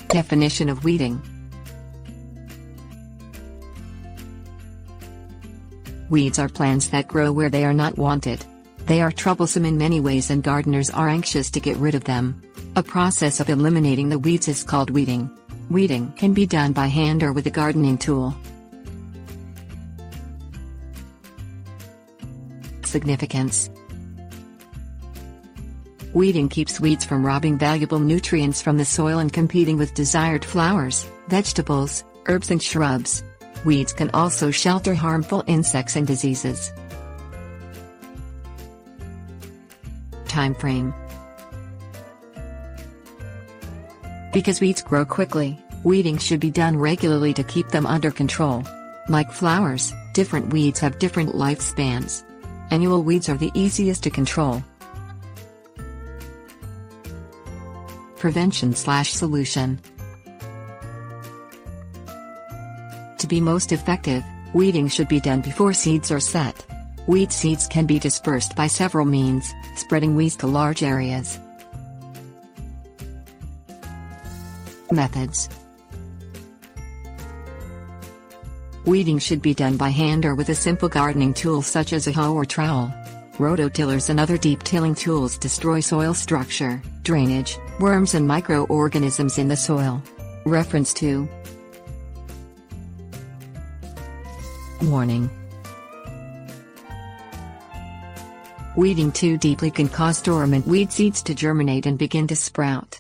Definition of weeding. Weeds are plants that grow where they are not wanted. They are troublesome in many ways and gardeners are anxious to get rid of them. A process of eliminating the weeds is called weeding. Weeding can be done by hand or with a gardening tool. Significance. Weeding keeps weeds from robbing valuable nutrients from the soil and competing with desired flowers, vegetables, herbs and shrubs. Weeds can also shelter harmful insects and diseases. Time frame. Because weeds grow quickly, weeding should be done regularly to keep them under control. Like flowers, different weeds have different lifespans. Annual weeds are the easiest to control. Prevention/solution. To be most effective, weeding should be done before seeds are set. Weed seeds can be dispersed by several means, spreading weeds to large areas. Methods. Weeding should be done by hand or with a simple gardening tool such as a hoe or trowel. Rototillers and other deep-tilling tools destroy soil structure, drainage, worms and microorganisms in the soil. Reference to. Warning. Weeding too deeply can cause dormant weed seeds to germinate and begin to sprout.